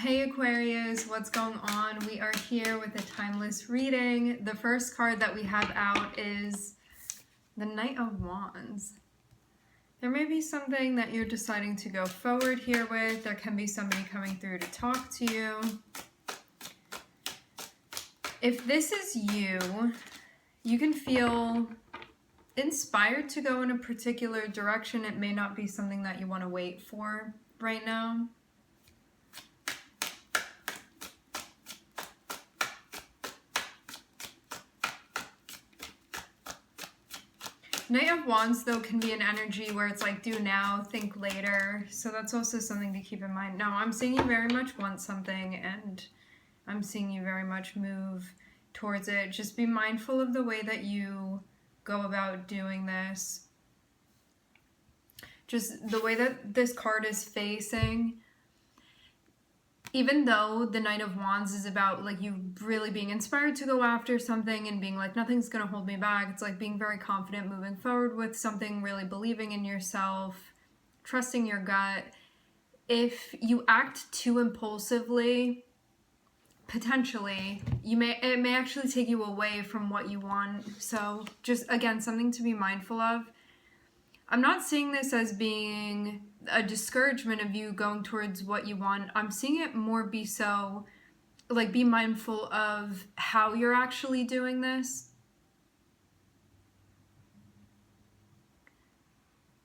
Hey Aquarius, what's going on? We are here with a timeless reading. The first card that we have out is the Knight of Wands. There may be something that you're deciding to go forward here with. There can be somebody coming through to talk to you. If this is you, you can feel inspired to go in a particular direction. It may not be something that you want to wait for right now. Knight of Wands, though, can be an energy where it's like, do now, think later. So that's also something to keep in mind. Now, I'm seeing you very much want something, and I'm seeing you very much move towards it. Just be mindful of the way that you go about doing this. Just the way that this card is facing. Even though the Knight of Wands is about like you really being inspired to go after something and being like, nothing's going to hold me back. It's like being very confident moving forward with something, really believing in yourself, trusting your gut. If you act too impulsively, potentially, it may actually take you away from what you want. So just, again, something to be mindful of. I'm not seeing this as being a discouragement of you going towards what you want. I'm seeing it more be so, like, be mindful of how you're actually doing this.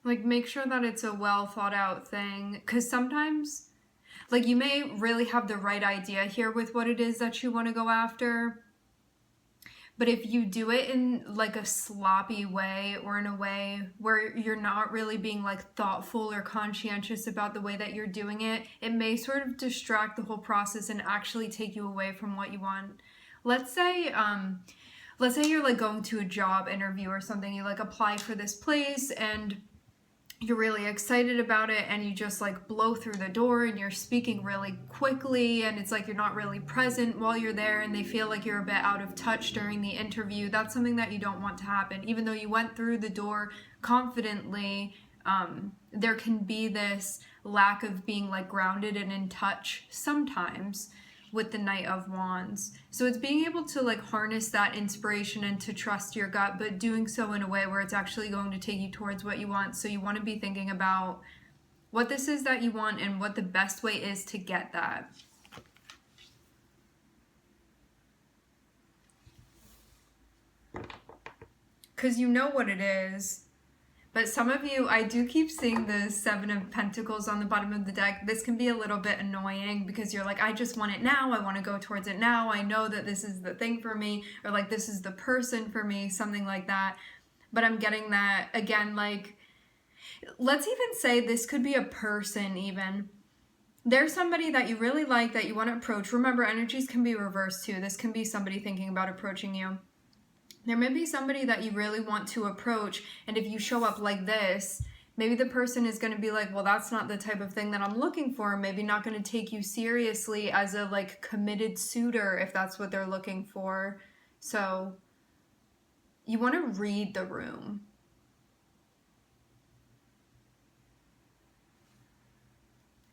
Like, make sure that it's a well thought out thing. Because sometimes, like, you may really have the right idea here with what it is that you want to go after. But if you do it in like a sloppy way or in a way where you're not really being like thoughtful or conscientious about the way that you're doing it, it may sort of distract the whole process and actually take you away from what you want. Let's say you're like going to a job interview or something, you like apply for this place and you're really excited about it and you just like blow through the door and you're speaking really quickly and it's like you're not really present while you're there and they feel like you're a bit out of touch during the interview. That's something that you don't want to happen. Even though you went through the door confidently, there can be this lack of being like grounded and in touch sometimes with the Knight of Wands. So it's being able to like harness that inspiration and to trust your gut, but doing so in a way where it's actually going to take you towards what you want. So you want to be thinking about what this is that you want and what the best way is to get that. Because you know what it is. But some of you, I do keep seeing the Seven of Pentacles on the bottom of the deck. This can be a little bit annoying because you're like, I just want it now. I want to go towards it now. I know that this is the thing for me, or like this is the person for me, something like that. But I'm getting that, again, like, let's even say this could be a person even. There's somebody that you really like that you want to approach. Remember, energies can be reversed too. This can be somebody thinking about approaching you. There may be somebody that you really want to approach, and if you show up like this, maybe the person is going to be like, well, that's not the type of thing that I'm looking for. Maybe not going to take you seriously as a like committed suitor if that's what they're looking for. So you want to read the room.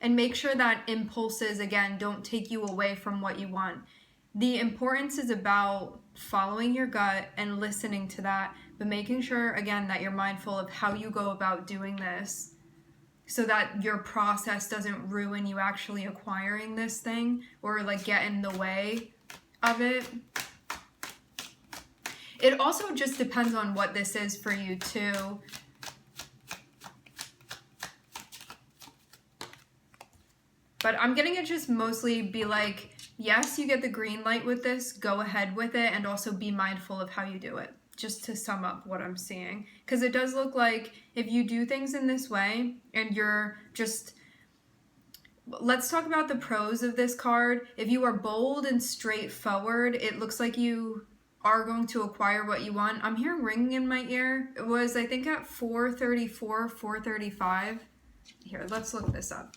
And make sure that impulses, again, don't take you away from what you want. The importance is about following your gut and listening to that, but making sure, again, that you're mindful of how you go about doing this so that your process doesn't ruin you actually acquiring this thing or like get in the way of it. It also just depends on what this is for you too. But I'm getting it just mostly be like, yes, you get the green light with this, go ahead with it, and also be mindful of how you do it, just to sum up what I'm seeing. Because it does look like if you do things in this way, and you're just, let's talk about the pros of this card. If you are bold and straightforward, it looks like you are going to acquire what you want. I'm hearing ringing in my ear. It was, I think, at 434, 435. Here, let's look this up.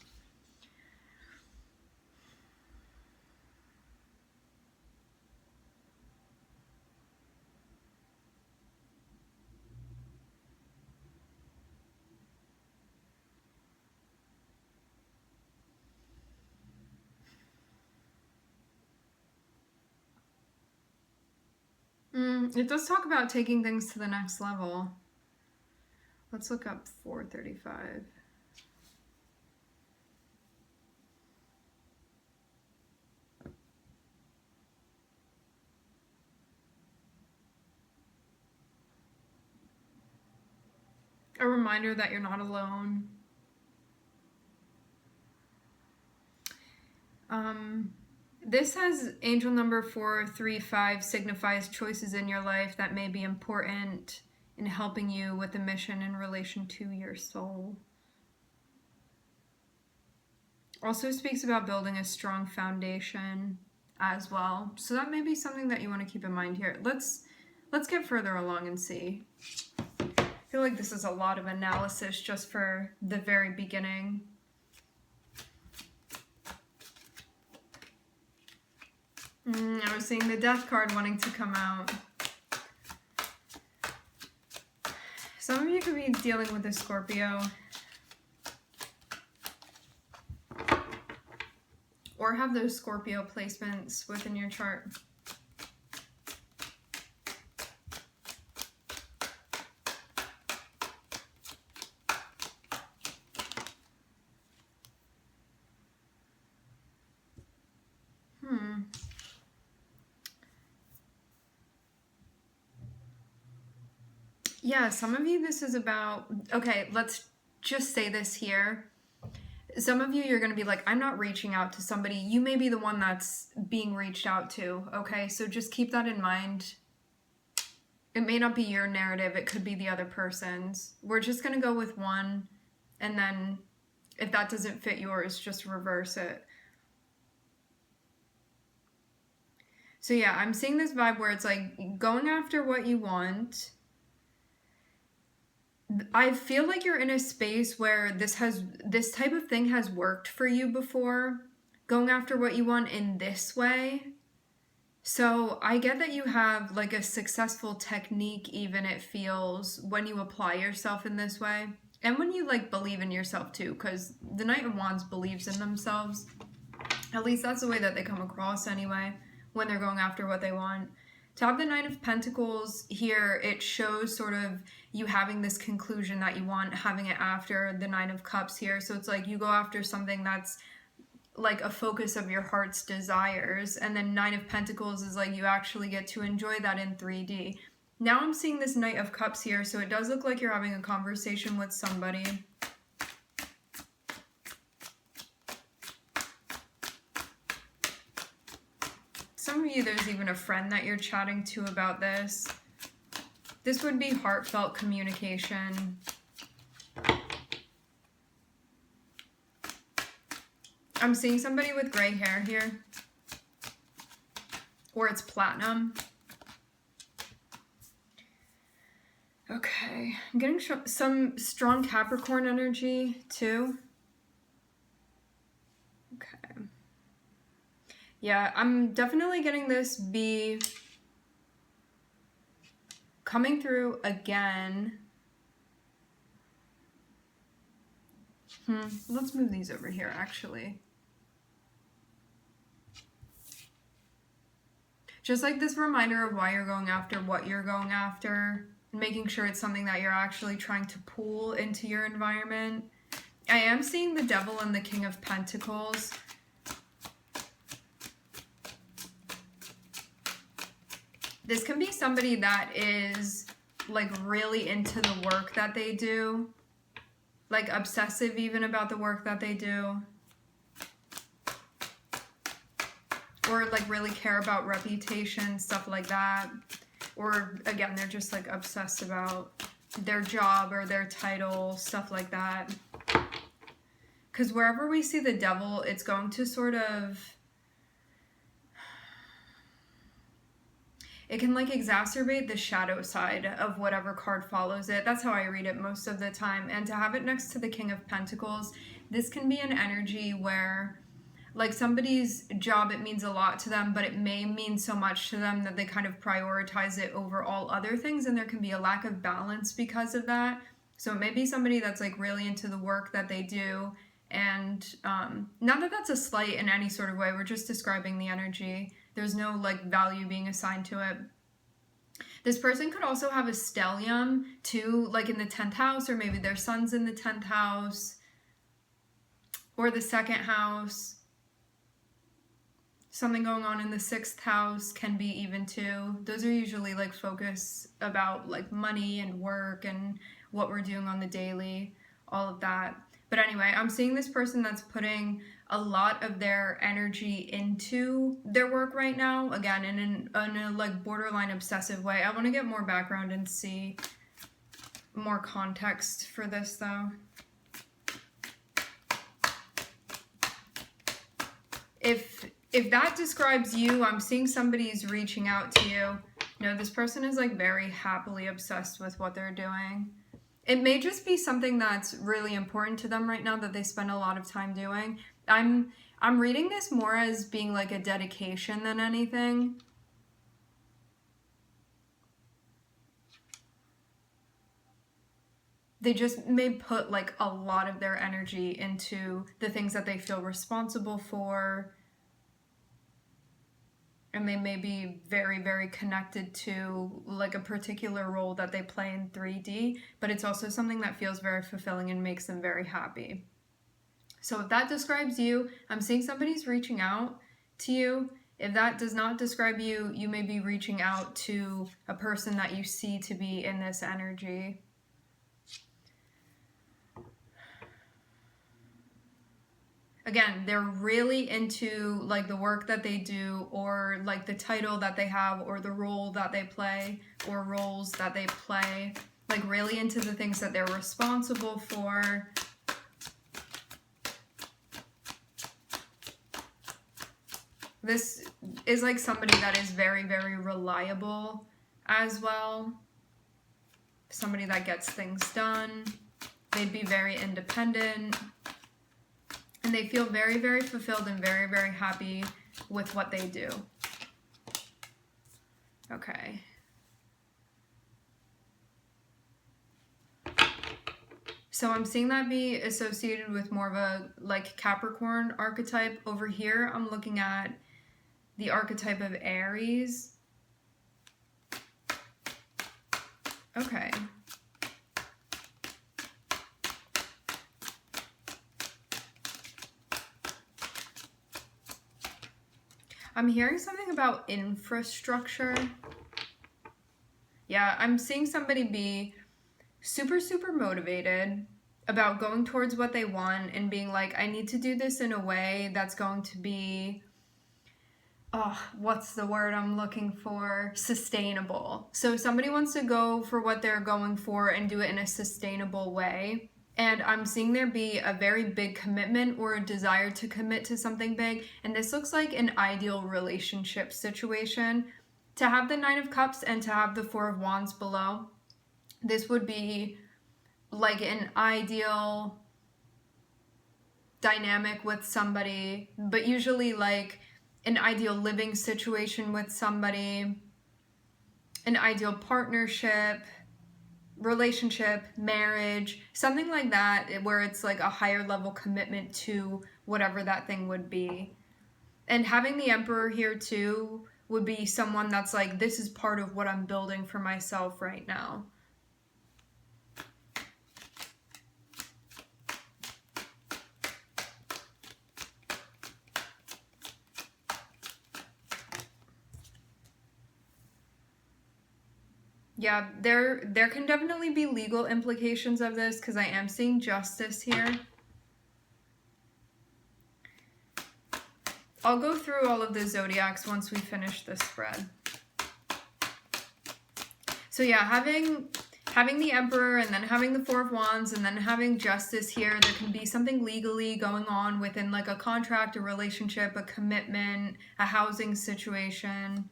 It does talk about taking things to the next level. Let's look up 435. A reminder that you're not alone. This has angel number 435, signifies choices in your life that may be important in helping you with the mission in relation to your soul. Also speaks about building a strong foundation as well. So that may be something that you want to keep in mind here. Let's get further along and see. I feel like this is a lot of analysis just for the very beginning. I was seeing the Death card wanting to come out. Some of you could be dealing with a Scorpio. Or have those Scorpio placements within your chart. Yeah, some of you this is about, okay, let's just say this here. Some of you, you're going to be like, I'm not reaching out to somebody. You may be the one that's being reached out to, okay? So just keep that in mind. It may not be your narrative. It could be the other person's. We're just going to go with one, and then if that doesn't fit yours, just reverse it. So yeah, I'm seeing this vibe where it's like going after what you want. I feel like you're in a space where this type of thing has worked for you before, going after what you want in this way. So I get that you have like a successful technique, even it feels, when you apply yourself in this way. And when you like believe in yourself too, because the Knight of Wands believes in themselves. At least that's the way that they come across anyway, when they're going after what they want. To have the Nine of Pentacles here, it shows sort of you having this conclusion that you want, having it after the Nine of Cups here. So it's like you go after something that's like a focus of your heart's desires. And then Nine of Pentacles is like you actually get to enjoy that in 3D. Now I'm seeing this Knight of Cups here, so it does look like you're having a conversation with somebody. Some of you, there's even a friend that you're chatting to about this. This would be heartfelt communication. I'm seeing somebody with gray hair here. Or it's platinum. Okay, I'm getting some strong Capricorn energy too. Okay. Yeah, I'm definitely getting this be coming through again. Let's move these over here, actually. Just like this reminder of why you're going after what you're going after, and making sure it's something that you're actually trying to pull into your environment. I am seeing the Devil and the King of Pentacles. This can be somebody that is like really into the work that they do, like obsessive even about the work that they do, or like really care about reputation, stuff like that. Or again, they're just like obsessed about their job or their title, stuff like that. Because wherever we see the Devil, it's going to sort of, it can like exacerbate the shadow side of whatever card follows it. That's how I read it most of the time. And to have it next to the King of Pentacles, this can be an energy where like somebody's job, it means a lot to them, but it may mean so much to them that they kind of prioritize it over all other things, and there can be a lack of balance because of that. So it may be somebody that's like really into the work that they do, and not that that's a slight in any sort of way, we're just describing the energy. There's no like value being assigned to it. This person could also have a stellium too, like in the 10th house, or maybe their sun's in the 10th house or the 2nd house. Something going on in the 6th house can be even too. Those are usually like focus about like money and work and what we're doing on the daily, all of that. But anyway, I'm seeing this person that's putting a lot of their energy into their work right now. Again, in a like borderline obsessive way. I want to get more background and see more context for this though. If that describes you, I'm seeing somebody's reaching out to you. No, this person is like very happily obsessed with what they're doing. It may just be something that's really important to them right now that they spend a lot of time doing. I'm reading this more as being like a dedication than anything. They just may put like a lot of their energy into the things that they feel responsible for. And they may be very, very connected to like a particular role that they play in 3D, but it's also something that feels very fulfilling and makes them very happy. So if that describes you, I'm seeing somebody's reaching out to you. If that does not describe you, you may be reaching out to a person that you see to be in this energy. Again, they're really into like the work that they do, or like the title that they have, or the role that they play, or roles that they play. Like really into the things that they're responsible for. This is like somebody that is very, very reliable as well. Somebody that gets things done. They'd be very independent. And they feel very, very fulfilled and very, very happy with what they do. Okay. So I'm seeing that be associated with more of a like Capricorn archetype. Over here, I'm looking at the archetype of Aries. Okay. I'm hearing something about infrastructure. Yeah, I'm seeing somebody be super, super motivated about going towards what they want and being like, I need to do this in a way that's going to be, what's the word I'm looking for? Sustainable. So somebody wants to go for what they're going for and do it in a sustainable way. And I'm seeing there be a very big commitment or a desire to commit to something big. And this looks like an ideal relationship situation. To have the 9 of Cups and to have the 4 of Wands below, this would be like an ideal dynamic with somebody, but usually like an ideal living situation with somebody, an ideal partnership, relationship, marriage, something like that, where it's like a higher level commitment to whatever that thing would be. And having the Emperor here too would be someone that's like, this is part of what I'm building for myself right now. Yeah, there can definitely be legal implications of this because I am seeing justice here. I'll go through all of the zodiacs once we finish this spread. So yeah, having the Emperor and then having the 4 of Wands and then having justice here, there can be something legally going on within like a contract, a relationship, a commitment, a housing situation.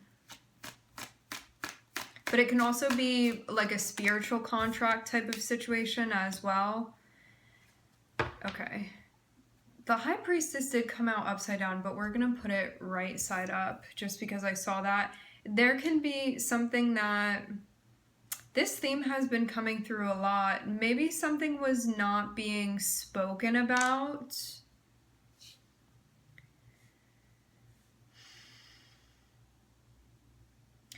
But it can also be like a spiritual contract type of situation as well. Okay. The High Priestess did come out upside down, but we're going to put it right side up just because I saw that. There can be something that this theme has been coming through a lot. Maybe something was not being spoken about.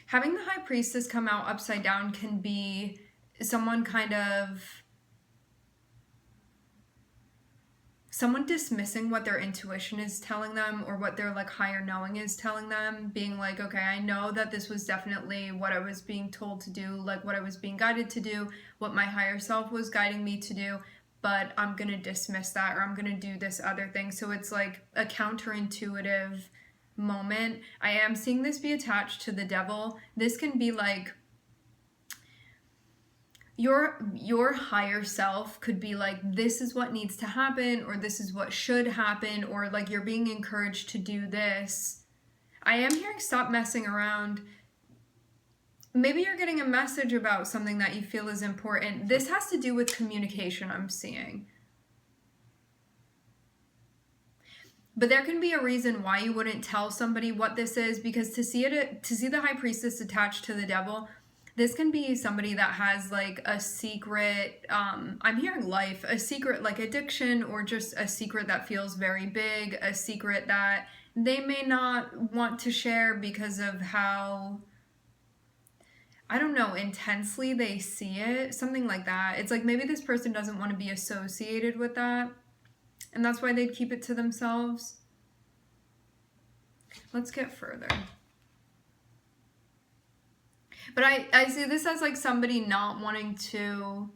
Having the High Priestess come out upside down can be someone dismissing what their intuition is telling them, or what their like higher knowing is telling them, being like, okay, I know that this was definitely what I was being told to do, like what I was being guided to do, what my higher self was guiding me to do, but I'm gonna dismiss that, or I'm gonna do this other thing. So it's like a counterintuitive moment. I am seeing this be attached to the devil. This can be like your higher self could be like, this is what needs to happen, or this is what should happen, or like you're being encouraged to do this. I am hearing stop messing around. Maybe you're getting a message about something that you feel is important. This has to do with communication, I'm seeing. But there can be a reason why you wouldn't tell somebody what this is, because to see the High Priestess attached to the devil, this can be somebody that has like a secret, I'm hearing life, a secret like addiction, or just a secret that feels very big, a secret that they may not want to share because of how, I don't know, intensely they see it, something like that. It's like maybe this person doesn't want to be associated with that, and that's why they'd keep it to themselves. Let's get further. But I see this as like somebody not wanting to,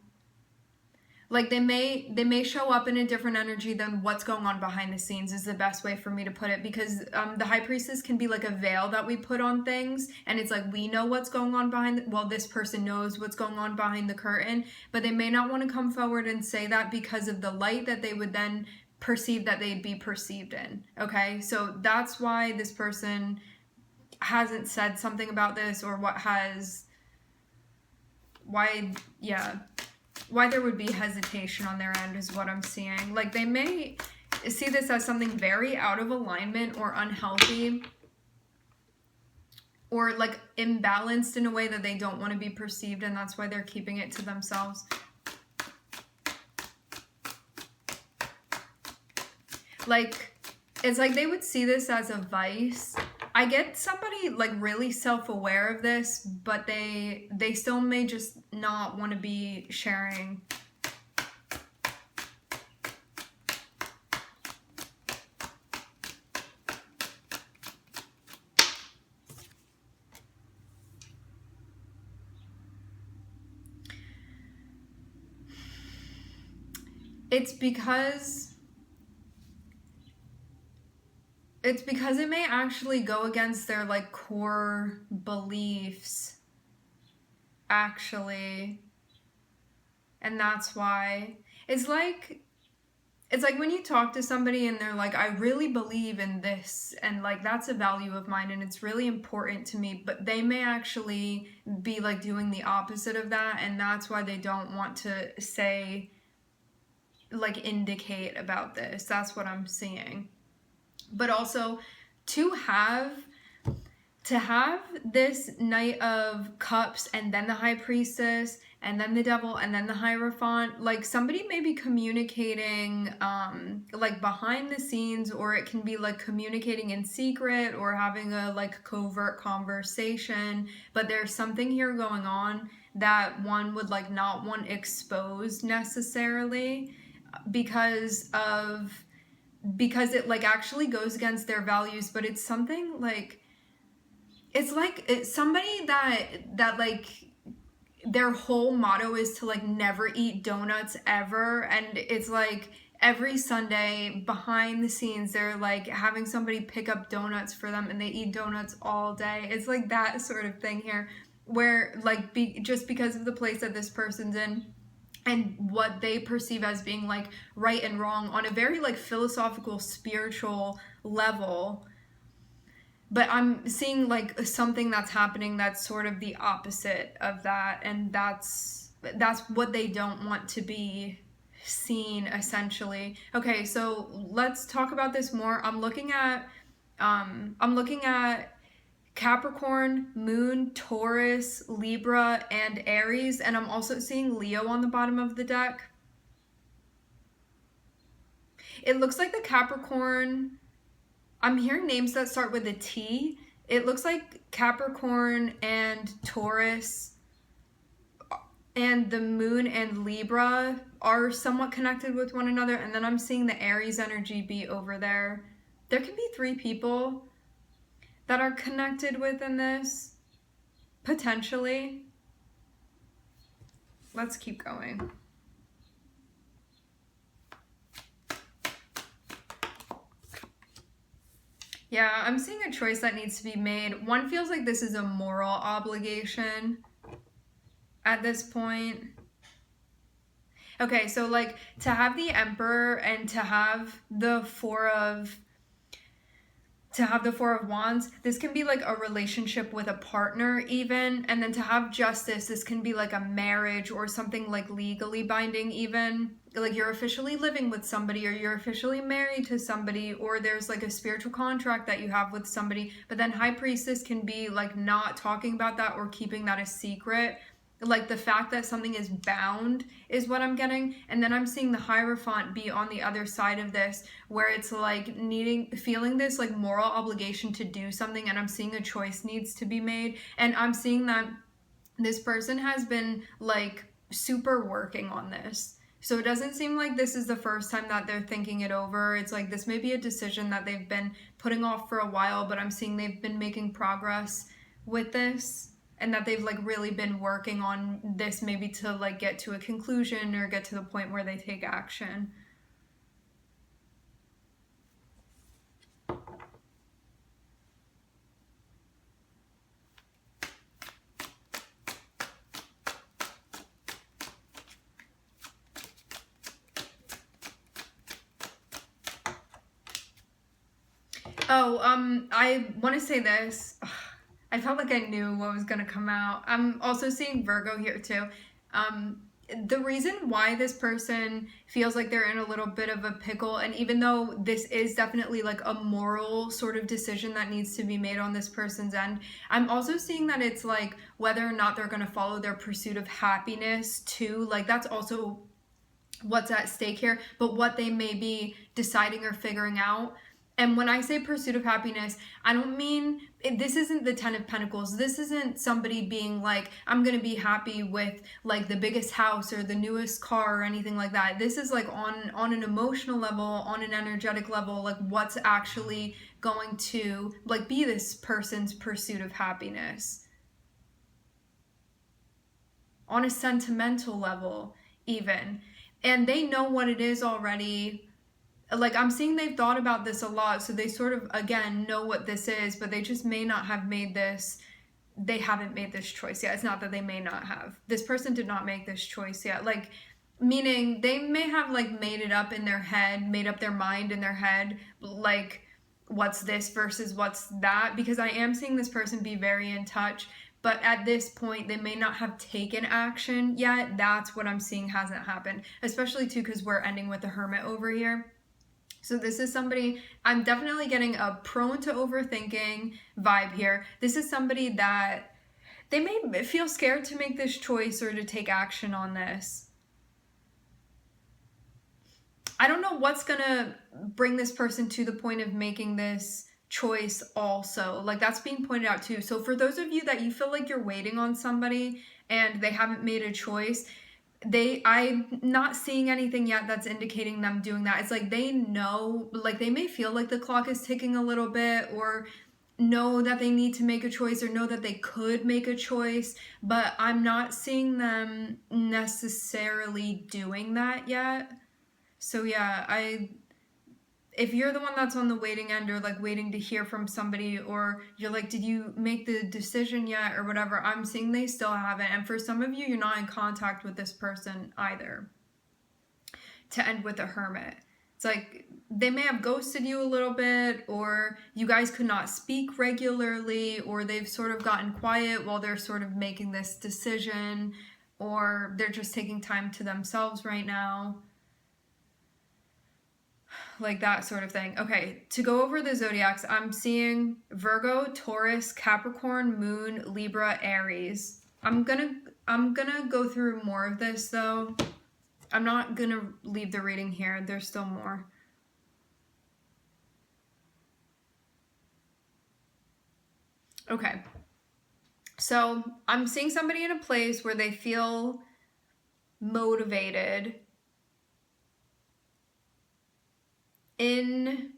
like they may show up in a different energy than what's going on behind the scenes, is the best way for me to put it, because the High Priestess can be like a veil that we put on things, and it's like we know what's going on this person knows what's going on behind the curtain, but they may not want to come forward and say that because of the light that they would then perceive that they'd be perceived in. Okay, so that's why this person hasn't said something about this, or why there would be hesitation on their end is what I'm seeing. Like they may see this as something very out of alignment or unhealthy, or like imbalanced in a way that they don't want to be perceived, and that's why they're keeping it to themselves. Like it's like they would see this as a vice. I get somebody like really self-aware of this, but they still may just not want to be sharing. It's because it may actually go against their like core beliefs, actually. And that's why it's like when you talk to somebody and they're like, I really believe in this, and like that's a value of mine and it's really important to me, but they may actually be like doing the opposite of that, and that's why they don't want to say, like indicate about this. That's what I'm seeing. But also to have this Knight of Cups, and then the High Priestess, and then the Devil, and then the Hierophant, like somebody may be communicating like behind the scenes, or it can be like communicating in secret, or having a like covert conversation, but there's something here going on that one would like not want exposed necessarily, because it like actually goes against their values. But it's something like it's somebody that like their whole motto is to like never eat donuts ever, and it's like every Sunday behind the scenes they're like having somebody pick up donuts for them, and they eat donuts all day. It's like that sort of thing here, where like just because of the place that this person's in and what they perceive as being like right and wrong on a very like philosophical, spiritual level. But I'm seeing like something that's happening that's sort of the opposite of that, and that's what they don't want to be seen, essentially. Okay, so let's talk about this more. I'm looking at Capricorn, Moon, Taurus, Libra, and Aries, and I'm also seeing Leo on the bottom of the deck. It looks like the Capricorn, I'm hearing names that start with a T. it looks like Capricorn and Taurus and the moon and Libra are somewhat connected with one another. And then I'm seeing the Aries energy be over there. There can be 3 people that are connected within this, potentially. Let's keep going. Yeah, I'm seeing a choice that needs to be made. One feels like this is a moral obligation at this point. Okay, so like to have the Emperor and to have the Four of Wands, this can be like a relationship with a partner even. And then to have Justice, this can be like a marriage or something like legally binding even. Like you're officially living with somebody, or you're officially married to somebody, or there's like a spiritual contract that you have with somebody. But then High Priestess can be like not talking about that or keeping that a secret. Like the fact that something is bound is what I'm getting. And then I'm seeing the Hierophant be on the other side of this, where it's like feeling this like moral obligation to do something, and I'm seeing a choice needs to be made. And I'm seeing that this person has been like super working on this. So it doesn't seem like this is the first time that they're thinking it over. It's like this may be a decision that they've been putting off for a while, but I'm seeing they've been making progress with this. And that they've like really been working on this, maybe to like get to a conclusion or get to the point where they take action. I want to say this. I felt like I knew what was going to come out. I'm also seeing Virgo here too. The reason why this person feels like they're in a little bit of a pickle, and even though this is definitely like a moral sort of decision that needs to be made on this person's end, I'm also seeing that it's like whether or not they're going to follow their pursuit of happiness too. Like that's also what's at stake here, but what they may be deciding or figuring out. And when I say pursuit of happiness, I don't mean, this isn't the 10 of Pentacles. This isn't somebody being like, I'm going to be happy with like the biggest house or the newest car or anything like that. This is like on an emotional level, on an energetic level, like what's actually going to like be this person's pursuit of happiness. On a sentimental level, even. And they know what it is already. Like I'm seeing they've thought about this a lot, so they sort of again know what this is, but they just may not have made this, they haven't made this choice yet. It's not that they may not have. This person did not make this choice yet. Like meaning they may have like made it up in their head, made up their mind in their head, like what's this versus what's that, because I am seeing this person be very in touch. But at this point, they may not have taken action yet. That's what I'm seeing hasn't happened, especially too because we're ending with the Hermit over here. So this is somebody, I'm definitely getting a prone to overthinking vibe here. This is somebody that they may feel scared to make this choice or to take action on this. I don't know what's gonna bring this person to the point of making this choice also. Like that's being pointed out too. So for those of you that you feel like you're waiting on somebody and they haven't made a choice, I'm not seeing anything yet that's indicating them doing that. It's like they know, like they may feel like the clock is ticking a little bit, or know that they need to make a choice, or know that they could make a choice, but I'm not seeing them necessarily doing that yet. So yeah, if you're the one that's on the waiting end, or like waiting to hear from somebody, or you're like, did you make the decision yet or whatever, I'm seeing they still haven't. And for some of you, you're not in contact with this person either. To end with a Hermit, it's like they may have ghosted you a little bit, or you guys could not speak regularly, or they've sort of gotten quiet while they're sort of making this decision, or they're just taking time to themselves right now. Like that sort of thing. Okay, to go over the zodiacs, I'm seeing Virgo, Taurus, Capricorn, Moon, Libra, Aries. I'm gonna go through more of this though. I'm not gonna leave the reading here. There's still more. Okay. So I'm seeing somebody in a place where they feel motivated in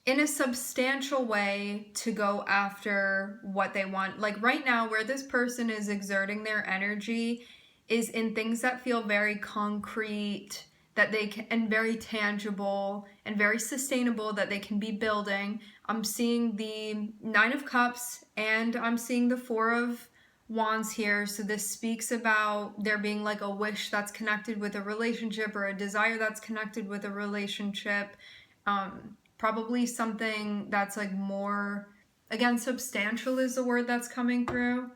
a substantial way to go after what they want. Like right now, where this person is exerting their energy is in things that feel very concrete, that they can, and very tangible and very sustainable, that they can be building. I'm seeing the Nine of Cups and I'm seeing the Four of Wands here. So this speaks about there being like a wish that's connected with a relationship, or a desire that's connected with a relationship. Probably something that's like more, again, substantial is the word that's coming through.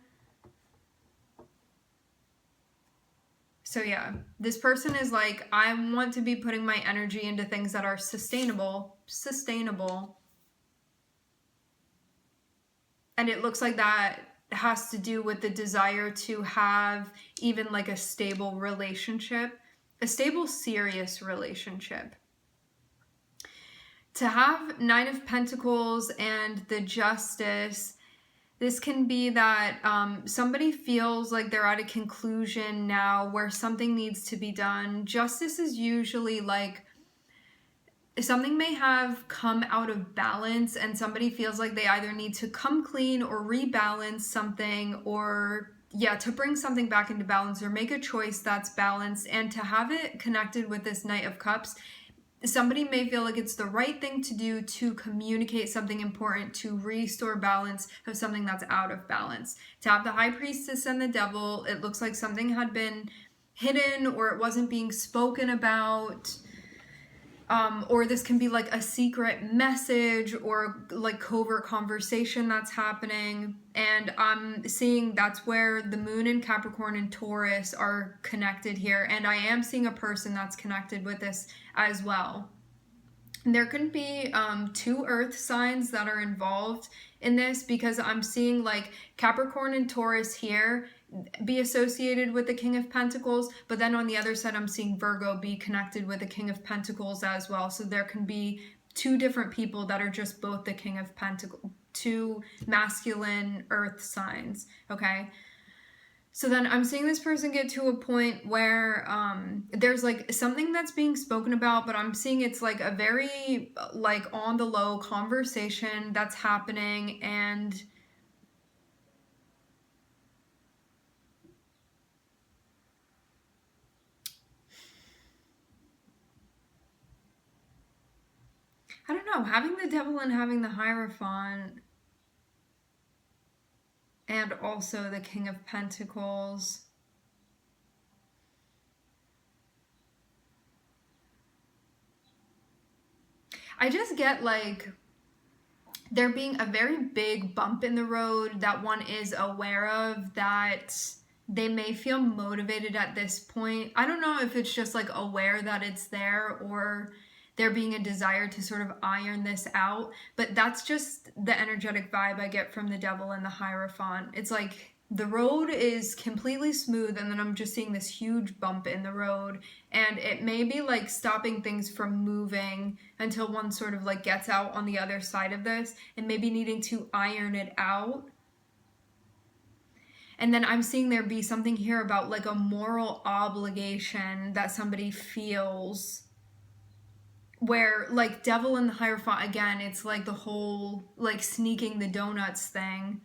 So yeah, this person is like, I want to be putting my energy into things that are sustainable. And it looks like that has to do with the desire to have even like a stable relationship, a stable, serious relationship. To have Nine of Pentacles and the Justice, this can be that somebody feels like they're at a conclusion now where something needs to be done. Justice is usually like something may have come out of balance and somebody feels like they either need to come clean or rebalance something, or to bring something back into balance or make a choice that's balanced. And to have it connected with this Knight of Cups, somebody may feel like it's the right thing to do to communicate something important, to restore balance of something that's out of balance. To have the High Priestess and the Devil, it looks like something had been hidden or it wasn't being spoken about. Or this can be like a secret message or like covert conversation that's happening. And I'm seeing that's where the Moon in Capricorn and Taurus are connected here. And I am seeing a person that's connected with this as well. There can be 2 earth signs that are involved in this, because I'm seeing like Capricorn and Taurus here be associated with the King of Pentacles, but then on the other side I'm seeing Virgo be connected with the King of Pentacles as well. So there can be 2 different people that are just both the King of Pentacles, 2 masculine earth signs, okay? So then I'm seeing this person get to a point where there's like something that's being spoken about, but I'm seeing it's like a very like on the low conversation that's happening. And I don't know, having the Devil and having the Hierophant and also the King of Pentacles. I just get like there being a very big bump in the road that one is aware of, that they may feel motivated at this point. I don't know if it's just like aware that it's there, or there being a desire to sort of iron this out, but that's just the energetic vibe I get from the Devil and the Hierophant. It's like the road is completely smooth, and then I'm just seeing this huge bump in the road, and it may be like stopping things from moving until one sort of like gets out on the other side of this, and maybe needing to iron it out. And then I'm seeing there be something here about like a moral obligation that somebody feels, where like Devil and the Hierophant, again, it's like the whole like sneaking the donuts thing.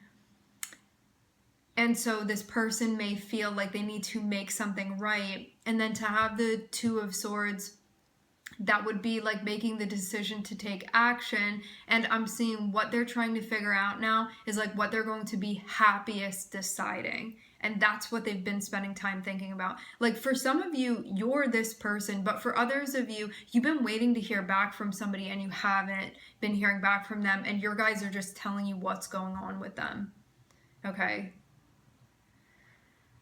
And so this person may feel like they need to make something right. And then to have the Two of Swords, that would be like making the decision to take action. And I'm seeing what they're trying to figure out now is like what they're going to be happiest deciding. And that's what they've been spending time thinking about. Like for some of you, you're this person, but for others of you, you've been waiting to hear back from somebody and you haven't been hearing back from them, and your guys are just telling you what's going on with them. Okay?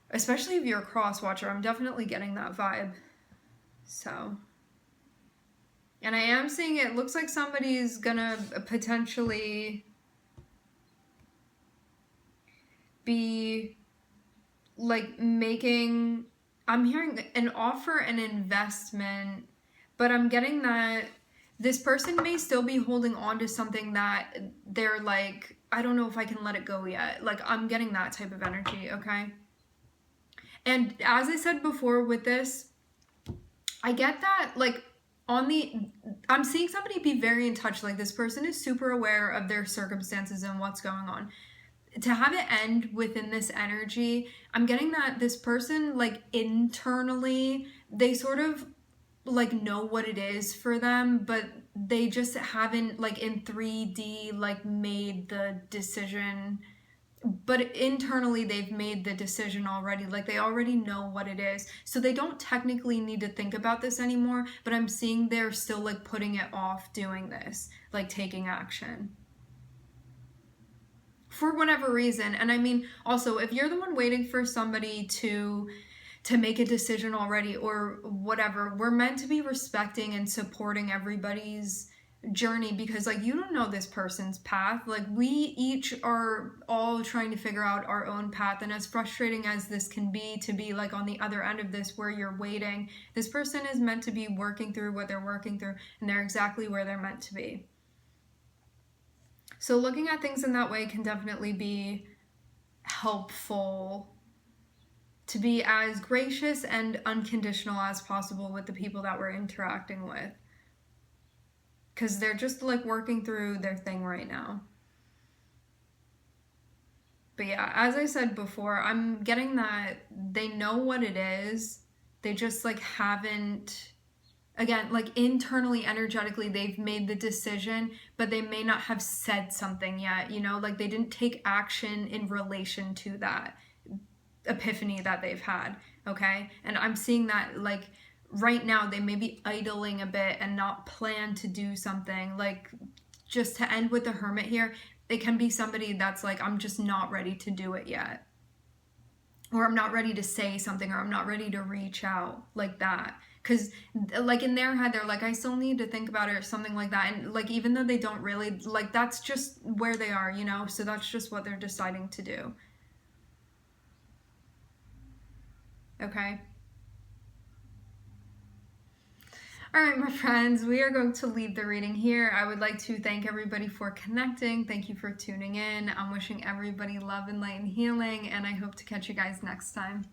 Especially if you're a cross watcher, I'm definitely getting that vibe. So, and I am seeing it looks like somebody's gonna potentially be like making, I'm hearing an offer, an investment, but I'm getting that this person may still be holding on to something that they're like I don't know if I can let it go yet. Like, I'm getting that type of energy, okay? And as I said before with this, I get that, like, I'm seeing somebody be very in touch. Like, this person is super aware of their circumstances and what's going on. To have it end within this energy, I'm getting that this person, like, internally, they sort of, like, know what it is for them, but they just haven't, like, in 3D, like, made the decision. But internally, they've made the decision already. Like, they already know what it is. So they don't technically need to think about this anymore, but I'm seeing they're still, like, putting it off doing this, like, taking action. For whatever reason. And I mean, also, if you're the one waiting for somebody to make a decision already or whatever, we're meant to be respecting and supporting everybody's journey, because, like, you don't know this person's path. Like, we each are all trying to figure out our own path, and as frustrating as this can be to be, like, on the other end of this where you're waiting, this person is meant to be working through what they're working through, and they're exactly where they're meant to be. So looking at things in that way can definitely be helpful, to be as gracious and unconditional as possible with the people that we're interacting with, because they're just, like, working through their thing right now. But yeah, as I said before, I'm getting that they know what it is. They just, like, haven't, again, like, internally, energetically, they've made the decision, but they may not have said something yet, you know, like, they didn't take action in relation to that epiphany that they've had, okay? And I'm seeing that, like, right now they may be idling a bit and not plan to do something. Like, just to end with the Hermit here, it can be somebody that's like, I'm just not ready to do it yet, or I'm not ready to say something, or I'm not ready to reach out, like that. Because, like, in their head, they're like, I still need to think about it, or something like that. And, like, even though they don't really, like, that's just where they are, you know? So that's just what they're deciding to do. Okay? All right, my friends, we are going to leave the reading here. I would like to thank everybody for connecting. Thank you for tuning in. I'm wishing everybody love and light and healing, and I hope to catch you guys next time.